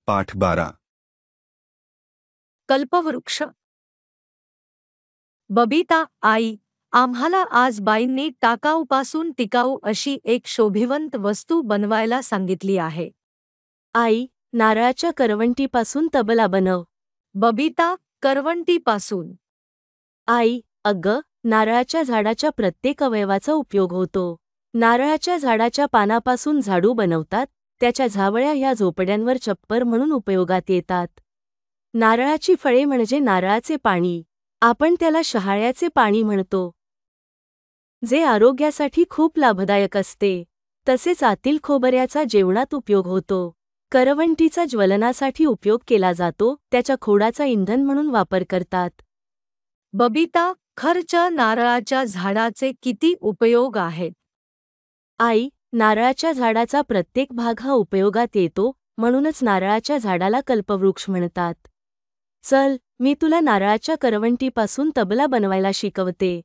पाठ 12. कल्पवृक्ष. बबिता, आई, आम्हाला आज बाईंनी टाकाऊपासून टिकाऊ अशी एक शोभिवंत वस्तू बनवायला सांगितली आहे. आई, नारळाच्या करवंटीपासून तबला बनव. बबिता, करवंटीपासून. आई, अगं, नारळाच्या झाडाच्या प्रत्येक अवयवाचा उपयोग होतो. नारळाच्या झाडाच्या पानापासून झाडू बनवतात, त्याच्या झावळ्या ह्या झोपड्यांवर छप्पर म्हणून उपयोगात येतात. नारळाची फळे म्हणजे नारळाचे पाणी, आपण त्याला शहाळ्याचे पाणी म्हणतो, जे आरोग्यासाठी खूप लाभदायक असते. तसेच आतील खोबऱ्याचा जेवणात उपयोग होतो. करवंटीचा ज्वलनासाठी उपयोग केला जातो, त्याच्या खोडाचा इंधन म्हणून वापर करतात. बबिता, खर्च नारळाच्या झाडाचे किती उपयोग आहेत? आई, नारळाच्या झाडाचा प्रत्येक भाग हा उपयोगात येतो, म्हणूनच नारळाच्या झाडाला कल्पवृक्ष म्हणतात. चल, मी तुला नारळाच्या करवंटीपासून तबला बनवायला शिकवते.